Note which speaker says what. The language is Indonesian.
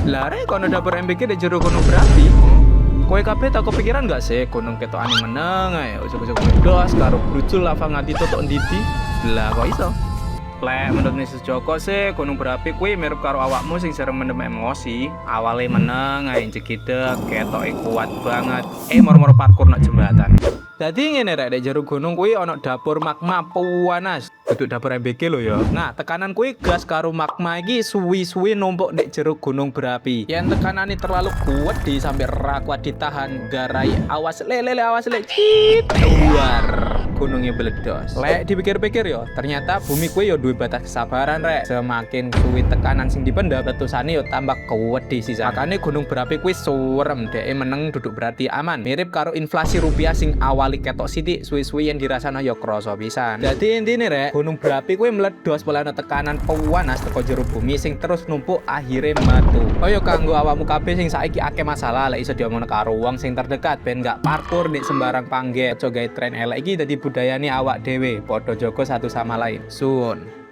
Speaker 1: Lah rek kono dapur MBK di jero gunung berapi. Kowe kabeh tak kepikiran gak sih gunung ketokane meneng ae ujug-ujug meledos karo brucul lava nganti totok ndidi. Lah kok iso? Lek menurut Yesus Joko sih gunung berapi kuwi mirip karo awakmu sing sering mendem emosi. Awale meneng ae jegede ketoke kuat banget. Moro-moro parkur nak jembatan. Dadi ngene rek nek jero gunung kuwi ana dapur magma panas. Duduk dapur MBK lho ya. Nah, tekanan kuwi gas karo magma iki suwi-suwi numpuk nek jero gunung berapi. Yen tekanane terlalu kuat di sampai ra kuat ditahan garai awas awas cit keluar. Gunungnya meledos. Lek dipikir-pikir yo, ternyata bumi kuwi yo duwe batas kesabaran rek. Semakin suwi tekanan sing dipendam, letusane yo tambah kuwedi sisa. Makane gunung berapi kuwi surem, dhek meneng duduk berarti aman. Mirip karo inflasi rupiah sing awali ketok sithik, suwi-suwi yang dirasano yo krasa pisan. Dadi intine rek, gunung berapi kuwi meledos pola tekanan panas teko jero bumi sing terus numpuk akhire metu. Kaya kanggo awakmu kabeh sing saiki akeh masalah lek iso diomongno karo wong sing terdekat ben gak parkur nek sembarang pangget. Aja gawe tren elek iki dadi budayane awak dhewe, padha jaga satu sama lain. Sun.